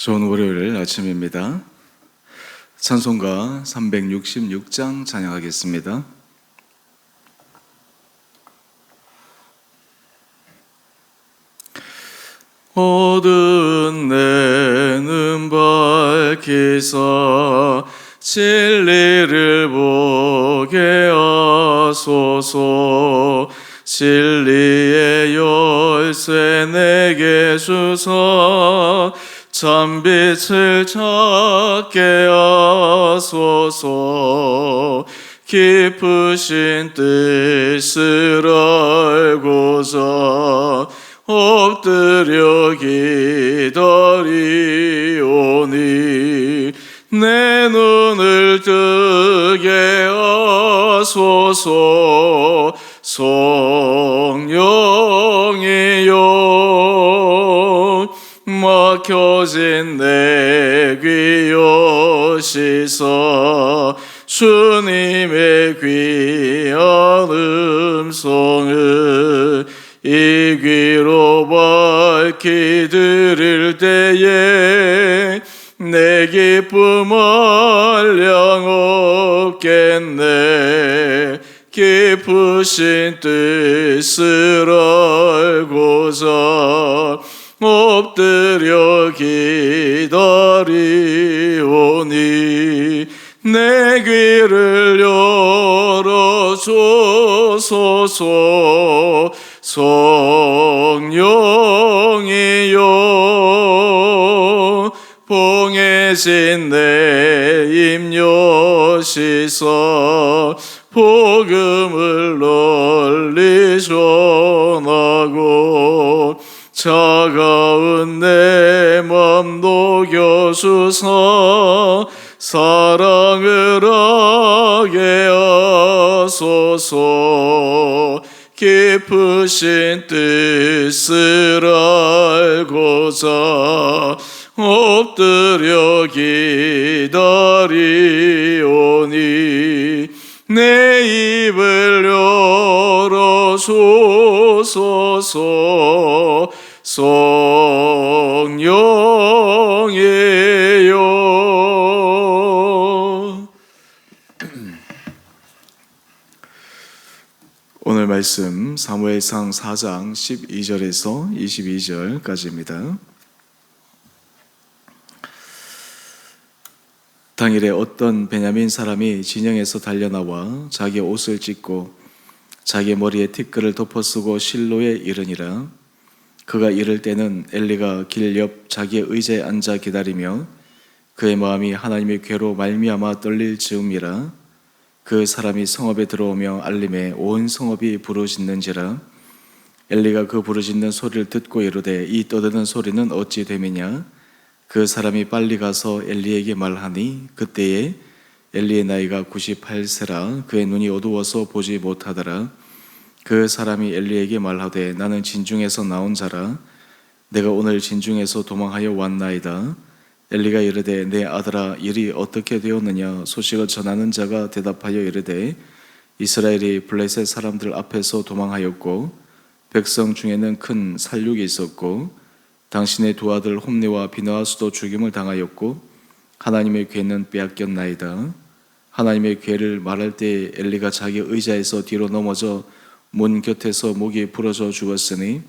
좋은 월요일 아침입니다. 찬송가 366장 찬양하겠습니다. 어두운 내는 밝히사 진리를 보게 하소서. 진리의 열쇠 내게 주사 참빛을 찾게 하소서. 깊으신 뜻을 알고자 엎드려 기다리오니 내 눈을 뜨게 하소서. 성령이여 막혀진 내 귀 여시사 주님의 귀한 음성을 이 귀로 밝히 들을 때에 내 기쁨 한량 없겠네. 깊으신 뜻을 알고자 엎드려 기다리오니 내 귀를 열어주소서. 성령이여 봉해진 내 입 여시사 복음을 널리 전하고 차가운 내 맘 녹여주사 사랑을 하게 하소서. 깊으신 뜻을 알고자 엎드려 기다리오니 내 입을 열어주소서. 성령이여. 오늘 말씀 사무엘상 4장 12절에서 22절까지입니다. 당일에 어떤 베냐민 사람이 진영에서 달려나와 자기 옷을 찢고 자기 머리에 티끌을 덮어쓰고 실로에 이르니라. 그가 이를 때는 엘리가 길 옆 자기의 의자에 앉아 기다리며 그의 마음이 하나님의 괴로 말미암아 떨릴 즈음이라. 그 사람이 성읍에 들어오며 알림에 온 성읍이 부르짖는지라. 엘리가 그 부르짖는 소리를 듣고 이르되 이 떠드는 소리는 어찌 됨이냐. 그 사람이 빨리 가서 엘리에게 말하니 그때에 엘리의 나이가 98세라. 그의 눈이 어두워서 보지 못하더라. 그 사람이 엘리에게 말하되 나는 진중에서 나온 자라. 내가 오늘 진중에서 도망하여 왔나이다. 엘리가 이르되 내 아들아 일이 어떻게 되었느냐. 소식을 전하는 자가 대답하여 이르되 이스라엘이 블레셋 사람들 앞에서 도망하였고 백성 중에는 큰 살육이 있었고 당신의 두 아들 홈리와 비느하스도 죽임을 당하였고 하나님의 괴는 빼앗겼나이다. 하나님의 괴를 말할 때 엘리가 자기 의자에서 뒤로 넘어져 문 곁에서 목이 부러져 죽었으니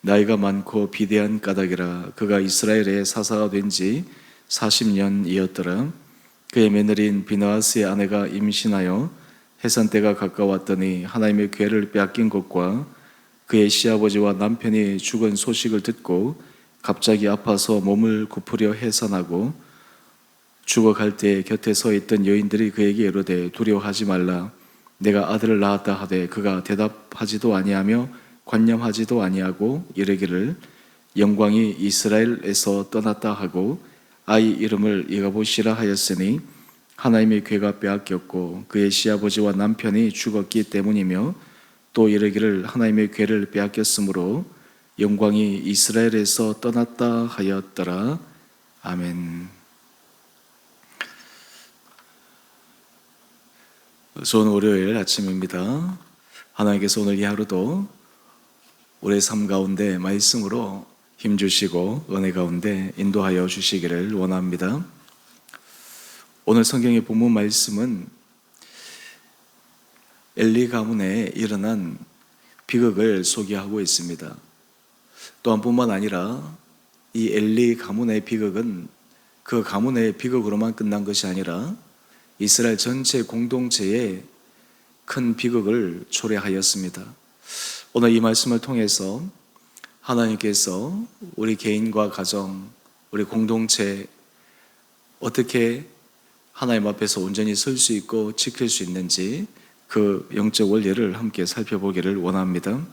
나이가 많고 비대한 까닭이라. 그가 이스라엘의 사사가 된 지 40년이었더라. 그의 며느리인 비느하스의 아내가 임신하여 해산 때가 가까웠더니 하나님의 괴를 빼앗긴 것과 그의 시아버지와 남편이 죽은 소식을 듣고 갑자기 아파서 몸을 굽으려 해산하고 죽어갈 때 곁에 서 있던 여인들이 그에게 이르되 두려워하지 말라. 내가 아들을 낳았다 하되 그가 대답하지도 아니하며 관념하지도 아니하고 이르기를 영광이 이스라엘에서 떠났다 하고 아이 이름을 이가봇이라 하였으니 하나님의 괴가 빼앗겼고 그의 시아버지와 남편이 죽었기 때문이며 또 이르기를 하나님의 괴를 빼앗겼으므로 영광이 이스라엘에서 떠났다 하였더라. 아멘. 좋은 월요일 아침입니다. 하나님께서 오늘 이 하루도 우리의 삶 가운데 말씀으로 힘주시고 은혜 가운데 인도하여 주시기를 원합니다. 오늘 성경의 본문 말씀은 엘리 가문에 일어난 비극을 소개하고 있습니다. 또한 뿐만 아니라 이 엘리 가문의 비극은 그 가문의 비극으로만 끝난 것이 아니라 이스라엘 전체 공동체에 큰 비극을 초래하였습니다. 오늘 이 말씀을 통해서 하나님께서 우리 개인과 가정, 우리 공동체 어떻게 하나님 앞에서 온전히 설 수 있고 지킬 수 있는지 그 영적 원리를 함께 살펴보기를 원합니다.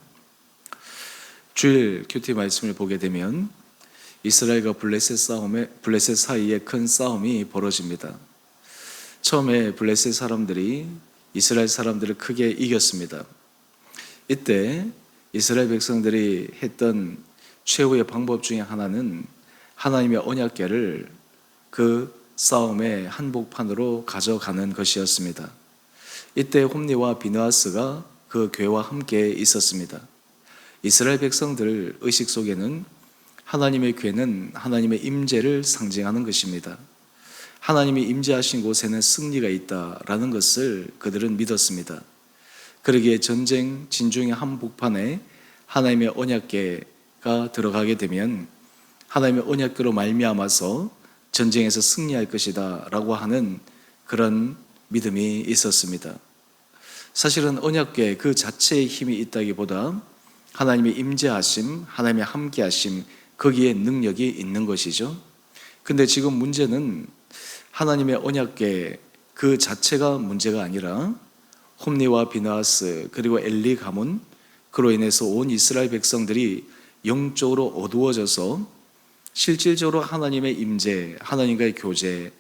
주일 큐티 말씀을 보게 되면 이스라엘과 블레셋 사이에 큰 싸움이 벌어집니다. 처음에 블레셋 사람들이 이스라엘 사람들을 크게 이겼습니다. 이때 이스라엘 백성들이 했던 최후의 방법 중에 하나는 하나님의 언약궤를 그 싸움의 한복판으로 가져가는 것이었습니다. 이때 홈리와 비느하스가 그 궤와 함께 있었습니다. 이스라엘 백성들 의식 속에는 하나님의 궤는 하나님의 임재를 상징하는 것입니다. 하나님이 임재하신 곳에는 승리가 있다라는 것을 그들은 믿었습니다. 그러기에 전쟁 진중의 한복판에 하나님의 언약궤가 들어가게 되면 하나님의 언약궤로 말미암아서 전쟁에서 승리할 것이다 라고 하는 그런 믿음이 있었습니다. 사실은 언약궤 그 자체의 힘이 있다기보다 하나님의 임재하심, 하나님의 함께하심, 거기에 능력이 있는 것이죠. 근데 지금 문제는 하나님의 언약궤 그 자체가 문제가 아니라 홈리와 비느하스 그리고 엘리 가문, 그로 인해서 온 이스라엘 백성들이 영적으로 어두워져서 실질적으로 하나님의 임재, 하나님과의 교제,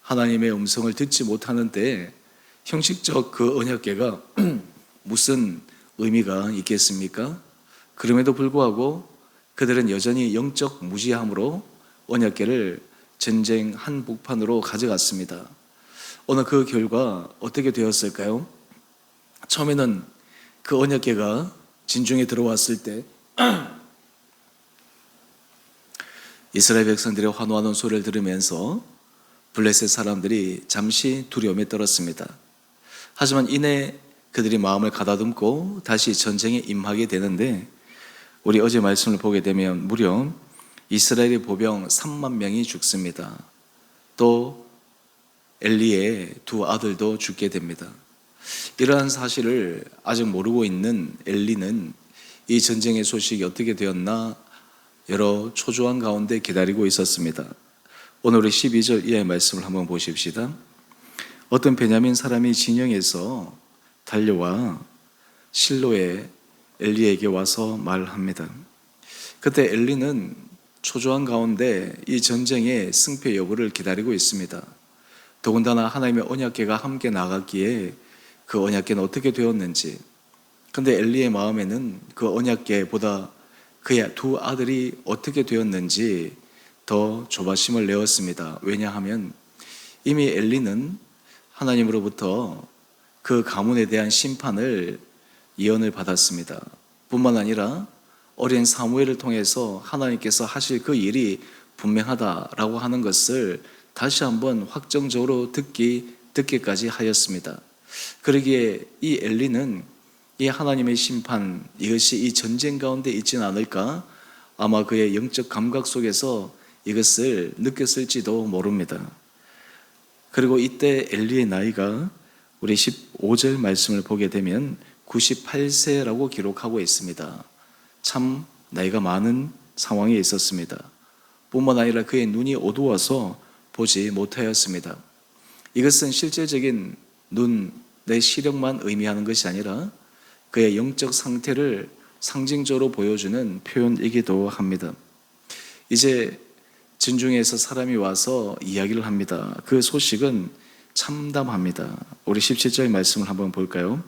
하나님의 음성을 듣지 못하는 때에 형식적 그 언약궤가 무슨 의미가 있겠습니까? 그럼에도 불구하고 그들은 여전히 영적 무지함으로 언약궤를 전쟁 한복판으로 가져갔습니다. 오늘 그 결과 어떻게 되었을까요? 처음에는 그 언약궤가 진중에 들어왔을 때 이스라엘 백성들의 환호하는 소리를 들으면서 블레셋 사람들이 잠시 두려움에 떨었습니다. 하지만 이내 그들이 마음을 가다듬고 다시 전쟁에 임하게 되는데 우리 어제 말씀을 보게 되면 무려 이스라엘의 보병 3만 명이 죽습니다. 또 엘리의 두 아들도 죽게 됩니다. 이러한 사실을 아직 모르고 있는 엘리는 이 전쟁의 소식이 어떻게 되었나 여러 초조한 가운데 기다리고 있었습니다. 오늘 우리 12절 이하의 말씀을 한번 보십시다. 어떤 베냐민 사람이 진영에서 달려와 실로에 엘리에게 와서 말합니다. 그때 엘리는 초조한 가운데 이 전쟁의 승패 여부를 기다리고 있습니다. 더군다나 하나님의 언약궤가 함께 나갔기에 그 언약궤는 어떻게 되었는지, 근데 엘리의 마음에는 그 언약궤보다 그의 두 아들이 어떻게 되었는지 더 조바심을 내었습니다. 왜냐하면 이미 엘리는 하나님으로부터 그 가문에 대한 심판을 예언을 받았습니다. 뿐만 아니라 어린 사무엘을 통해서 하나님께서 하실 그 일이 분명하다라고 하는 것을 다시 한번 확정적으로 듣기까지 하였습니다. 그러기에 이 엘리는 이 하나님의 심판, 이것이 이 전쟁 가운데 있지는 않을까? 아마 그의 영적 감각 속에서 이것을 느꼈을지도 모릅니다. 그리고 이때 엘리의 나이가 우리 15절 말씀을 보게 되면 98세라고 기록하고 있습니다. 참 나이가 많은 상황에 있었습니다. 뿐만 아니라 그의 눈이 어두워서 보지 못하였습니다. 이것은 실제적인 내 시력만 의미하는 것이 아니라 그의 영적 상태를 상징적으로 보여주는 표현이기도 합니다. 이제 진중에서 사람이 와서 이야기를 합니다. 그 소식은 참담합니다. 우리 17절 말씀을 한번 볼까요?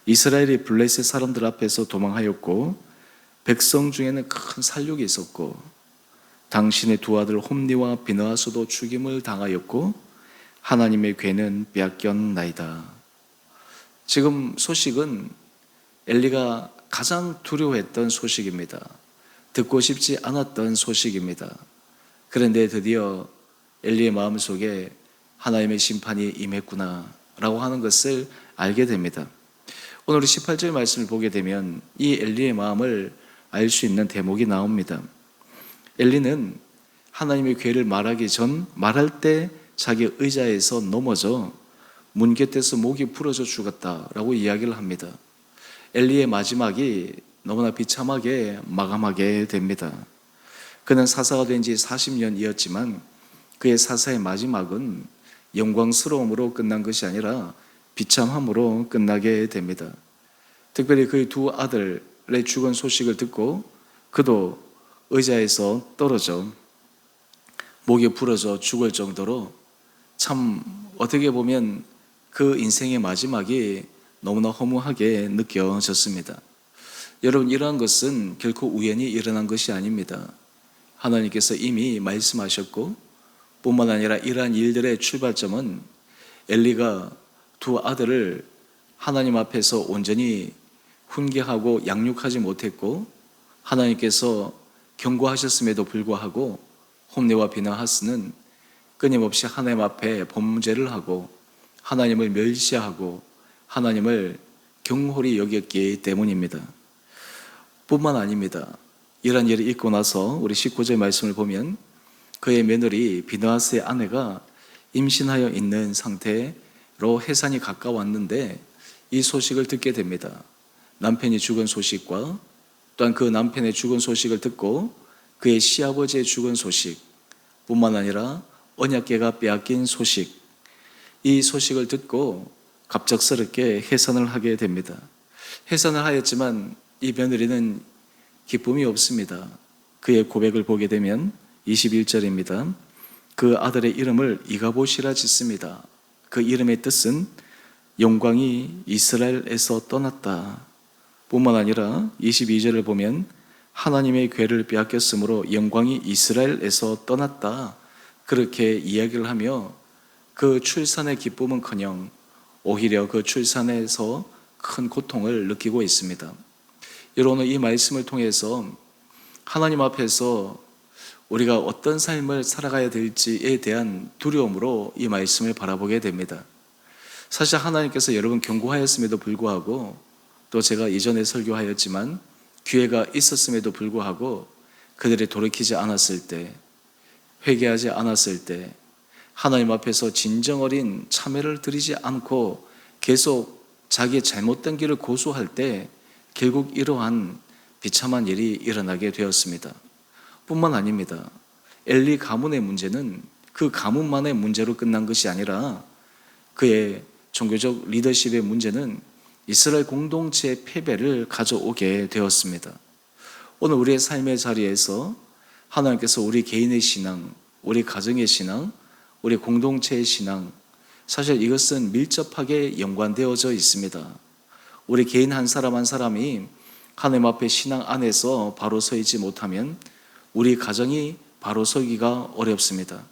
이스라엘이 블레셋 사람들 앞에서 도망하였고 백성 중에는 큰 살육이 있었고 당신의 두 아들 홈리와 비느하스도 죽임을 당하였고 하나님의 궤는 빼앗겼나이다. 지금 소식은 엘리가 가장 두려워했던 소식입니다. 듣고 싶지 않았던 소식입니다. 그런데 드디어 엘리의 마음속에 하나님의 심판이 임했구나 라고 하는 것을 알게 됩니다. 오늘 우리 18절 말씀을 보게 되면 이 엘리의 마음을 알 수 있는 대목이 나옵니다. 엘리는 하나님의 괴를 말할 때 자기 의자에서 넘어져 문 곁에서 목이 부러져 죽었다라고 이야기를 합니다. 엘리의 마지막이 너무나 비참하게 마감하게 됩니다. 그는 사사가 된 지 40년이었지만 그의 사사의 마지막은 영광스러움으로 끝난 것이 아니라 비참함으로 끝나게 됩니다. 특별히 그의 두 아들의 죽은 소식을 듣고 그도 의자에서 떨어져 목이 부러져 죽을 정도로 참 어떻게 보면 그 인생의 마지막이 너무나 허무하게 느껴졌습니다. 여러분, 이러한 것은 결코 우연히 일어난 것이 아닙니다. 하나님께서 이미 말씀하셨고 뿐만 아니라 이러한 일들의 출발점은 엘리가 두 아들을 하나님 앞에서 온전히 훈계하고 양육하지 못했고 하나님께서 경고하셨음에도 불구하고 홈리와 비나하스는 끊임없이 하나님 앞에 범죄를 하고 하나님을 멸시하고 하나님을 경홀히 여겼기 때문입니다. 뿐만 아닙니다. 이런 일을 있고 나서 우리 19절 말씀을 보면 그의 며느리 비나하스의 아내가 임신하여 있는 상태로 해산이 가까웠는데 이 소식을 듣게 됩니다. 남편이 죽은 소식과 또한 그 남편의 죽은 소식을 듣고 그의 시아버지의 죽은 소식 뿐만 아니라 언약궤가 빼앗긴 소식, 이 소식을 듣고 갑작스럽게 해산을 하게 됩니다. 해산을 하였지만 이 며느리는 기쁨이 없습니다. 그의 고백을 보게 되면 21절입니다. 그 아들의 이름을 이가봇이라 짓습니다. 그 이름의 뜻은 영광이 이스라엘에서 떠났다 뿐만 아니라 22절을 보면 하나님의 궤를 빼앗겼으므로 영광이 이스라엘에서 떠났다 그렇게 이야기를 하며 그 출산의 기쁨은커녕 오히려 그 출산에서 큰 고통을 느끼고 있습니다. 여러분, 이 말씀을 통해서 하나님 앞에서 우리가 어떤 삶을 살아가야 될지에 대한 두려움으로 이 말씀을 바라보게 됩니다. 사실 하나님께서 여러분 경고하였음에도 불구하고 또 제가 이전에 설교하였지만 기회가 있었음에도 불구하고 그들이 돌이키지 않았을 때, 회개하지 않았을 때, 하나님 앞에서 진정 어린 참회를 드리지 않고 계속 자기의 잘못된 길을 고수할 때 결국 이러한 비참한 일이 일어나게 되었습니다. 뿐만 아닙니다. 엘리 가문의 문제는 그 가문만의 문제로 끝난 것이 아니라 그의 종교적 리더십의 문제는 이스라엘 공동체의 패배를 가져오게 되었습니다. 오늘 우리의 삶의 자리에서 하나님께서 우리 개인의 신앙, 우리 가정의 신앙, 우리 공동체의 신앙, 사실 이것은 밀접하게 연관되어져 있습니다. 우리 개인 한 사람 한 사람이 하나님 앞에 신앙 안에서 바로 서 있지 못하면 우리 가정이 바로 서기가 어렵습니다.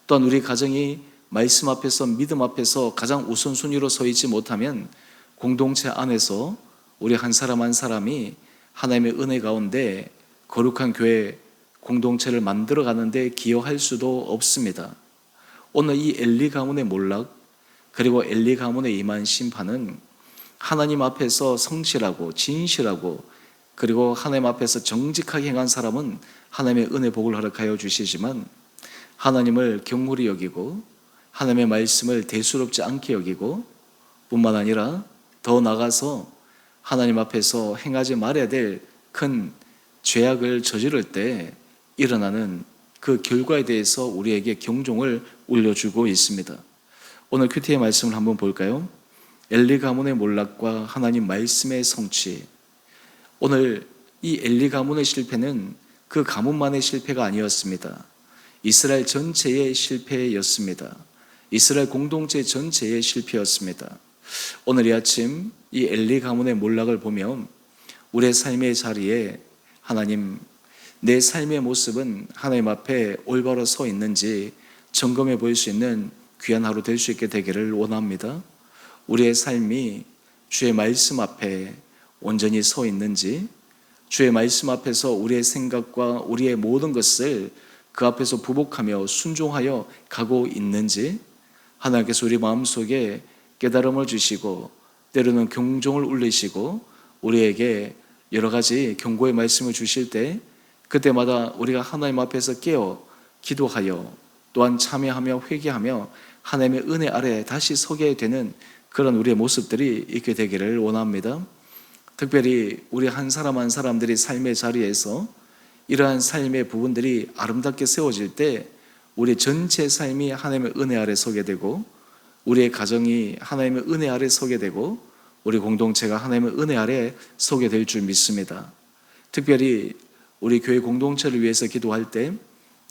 또한 우리 가정이 말씀 앞에서 믿음 앞에서 가장 우선순위로 서 있지 못하면 공동체 안에서 우리 한 사람 한 사람이 하나님의 은혜 가운데 거룩한 교회 공동체를 만들어 가는데 기여할 수도 없습니다. 오늘 이 엘리 가문의 몰락 그리고 엘리 가문에 임한 심판은 하나님 앞에서 성실하고 진실하고 그리고 하나님 앞에서 정직하게 행한 사람은 하나님의 은혜 복을 허락하여 주시지만 하나님을 경홀히 여기고 하나님의 말씀을 대수롭지 않게 여기고 뿐만 아니라 더 나아가서 하나님 앞에서 행하지 말아야 될 큰 죄악을 저지를 때 일어나는 그 결과에 대해서 우리에게 경종을 울려주고 있습니다. 오늘 큐티의 말씀을 한번 볼까요? 엘리 가문의 몰락과 하나님 말씀의 성취. 오늘 이 엘리 가문의 실패는 그 가문만의 실패가 아니었습니다. 이스라엘 전체의 실패였습니다. 이스라엘 공동체 전체의 실패였습니다. 오늘 이 아침 이 엘리 가문의 몰락을 보면 우리의 삶의 자리에 하나님, 내 삶의 모습은 하나님 앞에 올바로 서 있는지 점검해 볼 수 있는 귀한 하루 될 수 있게 되기를 원합니다. 우리의 삶이 주의 말씀 앞에 온전히 서 있는지, 주의 말씀 앞에서 우리의 생각과 우리의 모든 것을 그 앞에서 부복하며 순종하여 가고 있는지, 하나님께서 우리 마음속에 깨달음을 주시고 때로는 경종을 울리시고 우리에게 여러 가지 경고의 말씀을 주실 때, 그때마다 우리가 하나님 앞에서 깨어 기도하여 또한 참여하며 회개하며 하나님의 은혜 아래 다시 서게 되는 그런 우리의 모습들이 있게 되기를 원합니다. 특별히 우리 한 사람 한 사람들이 삶의 자리에서 이러한 삶의 부분들이 아름답게 세워질 때 우리 전체 삶이 하나님의 은혜 아래 서게 되고, 우리의 가정이 하나님의 은혜 아래 서게 되고, 우리 공동체가 하나님의 은혜 아래 서게 될 줄 믿습니다. 특별히 우리 교회 공동체를 위해서 기도할 때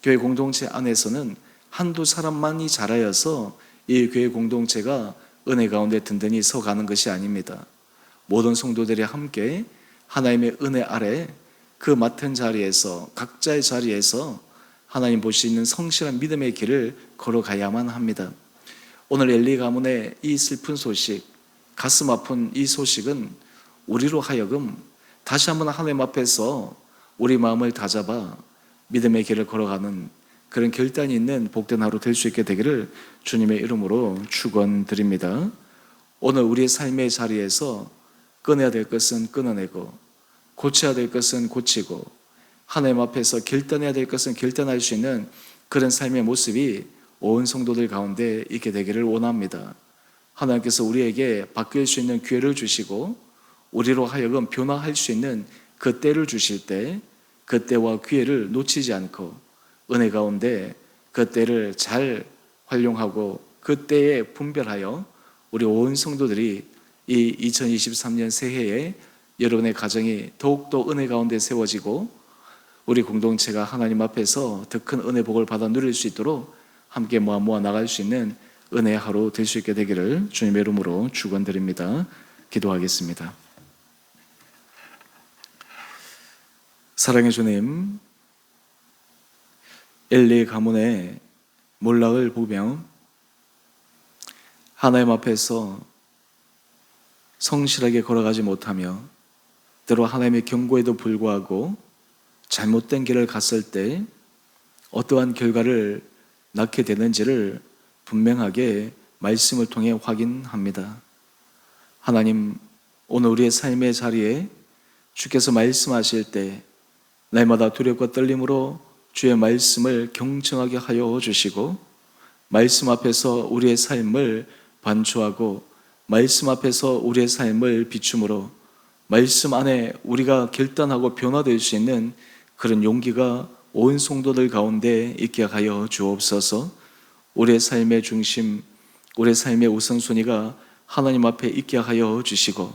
교회 공동체 안에서는 한두 사람만이 자라여서 이 교회 공동체가 은혜 가운데 든든히 서가는 것이 아닙니다. 모든 성도들이 함께 하나님의 은혜 아래 그 맡은 자리에서, 각자의 자리에서 하나님 보시는 성실한 믿음의 길을 걸어가야만 합니다. 오늘 엘리 가문의 이 슬픈 소식, 가슴 아픈 이 소식은 우리로 하여금 다시 한번 하나님 앞에서 우리 마음을 다잡아 믿음의 길을 걸어가는 그런 결단이 있는 복된 하루 될 수 있게 되기를 주님의 이름으로 축원드립니다. 오늘 우리의 삶의 자리에서 끊어야 될 것은 끊어내고, 고쳐야 될 것은 고치고, 하나님 앞에서 결단해야 될 것은 결단할 수 있는 그런 삶의 모습이 온 성도들 가운데 있게 되기를 원합니다. 하나님께서 우리에게 바뀔 수 있는 기회를 주시고 우리로 하여금 변화할 수 있는 그 때를 주실 때, 그 때와 기회를 놓치지 않고 은혜 가운데 그 때를 잘 활용하고 그 때에 분별하여 우리 온 성도들이 이 2023년 새해에 여러분의 가정이 더욱더 은혜 가운데 세워지고 우리 공동체가 하나님 앞에서 더 큰 은혜 복을 받아 누릴 수 있도록 함께 모아 나갈 수 있는 은혜의 하루 될 수 있게 되기를 주님의 이름으로 축원드립니다. 기도하겠습니다. 사랑의 주님, 엘리 가문의 몰락을 보며 하나님 앞에서 성실하게 걸어가지 못하며 때로 하나님의 경고에도 불구하고 잘못된 길을 갔을 때 어떠한 결과를 낳게 되는지를 분명하게 말씀을 통해 확인합니다. 하나님, 오늘 우리의 삶의 자리에 주께서 말씀하실 때 날마다 두렵고 떨림으로 주의 말씀을 경청하게 하여 주시고, 말씀 앞에서 우리의 삶을 반추하고 말씀 앞에서 우리의 삶을 비춤으로 말씀 안에 우리가 결단하고 변화될 수 있는 그런 용기가 온 성도들 가운데 있게 하여 주옵소서. 우리의 삶의 중심, 우리의 삶의 우선순위가 하나님 앞에 있게 하여 주시고,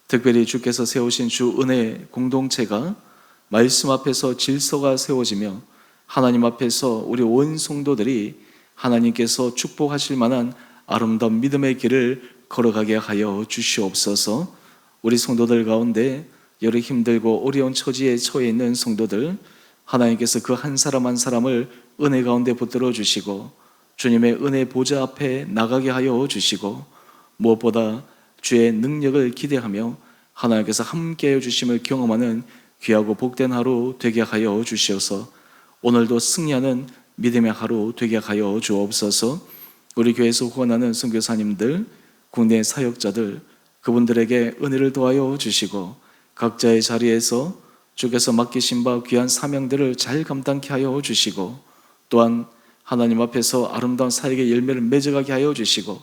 특별히 주께서 세우신 주 은혜 공동체가 말씀 앞에서 질서가 세워지며 하나님 앞에서 우리 온 성도들이 하나님께서 축복하실 만한 아름다운 믿음의 길을 걸어가게 하여 주시옵소서. 우리 성도들 가운데 여러 힘들고 어려운 처지에 처해 있는 성도들, 하나님께서 그 한 사람 한 사람을 은혜 가운데 붙들어 주시고 주님의 은혜 보좌 앞에 나가게 하여 주시고, 무엇보다 주의 능력을 기대하며 하나님께서 함께해 주심을 경험하는 귀하고 복된 하루 되게 하여 주시어서 오늘도 승리하는 믿음의 하루 되게 하여 주옵소서. 우리 교회에서 후원하는 선교사님들, 국내 사역자들, 그분들에게 은혜를 더하여 주시고 각자의 자리에서 주께서 맡기신 바 귀한 사명들을 잘 감당케 하여 주시고, 또한 하나님 앞에서 아름다운 사역의 열매를 맺어가게 하여 주시고,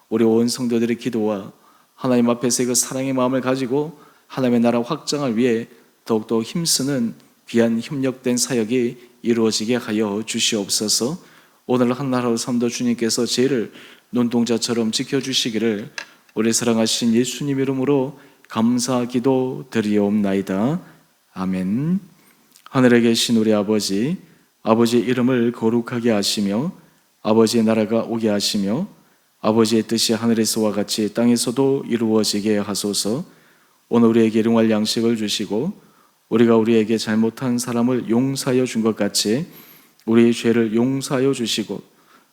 우리 온 성도들의 기도와 하나님 앞에서 그 사랑의 마음을 가지고 하나님의 나라 확장을 위해 더욱더 힘쓰는 귀한 협력된 사역이 이루어지게 하여 주시옵소서. 오늘 한나라로 삼도 주님께서 죄를 눈동자처럼 지켜주시기를 우리 사랑하신 예수님 이름으로 감사 기도 드리옵나이다. 아멘. 하늘에 계신 우리 아버지, 아버지의 이름을 거룩하게 하시며 아버지의 나라가 오게 하시며 아버지의 뜻이 하늘에서와 같이 땅에서도 이루어지게 하소서. 오늘 우리에게 일용할 양식을 주시고 우리가 우리에게 잘못한 사람을 용서하여 준 것 같이 우리의 죄를 용서하여 주시고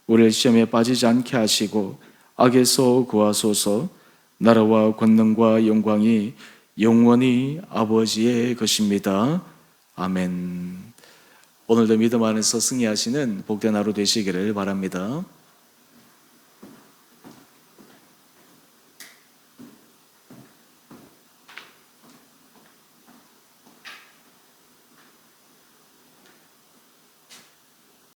우리를 시험에 빠지지 않게 하시고 악에서 구하소서. 나라와 권능과 영광이 영원히 아버지의 것입니다. 아멘. 오늘도 믿음 안에서 승리하시는 복된 하루 되시기를 바랍니다.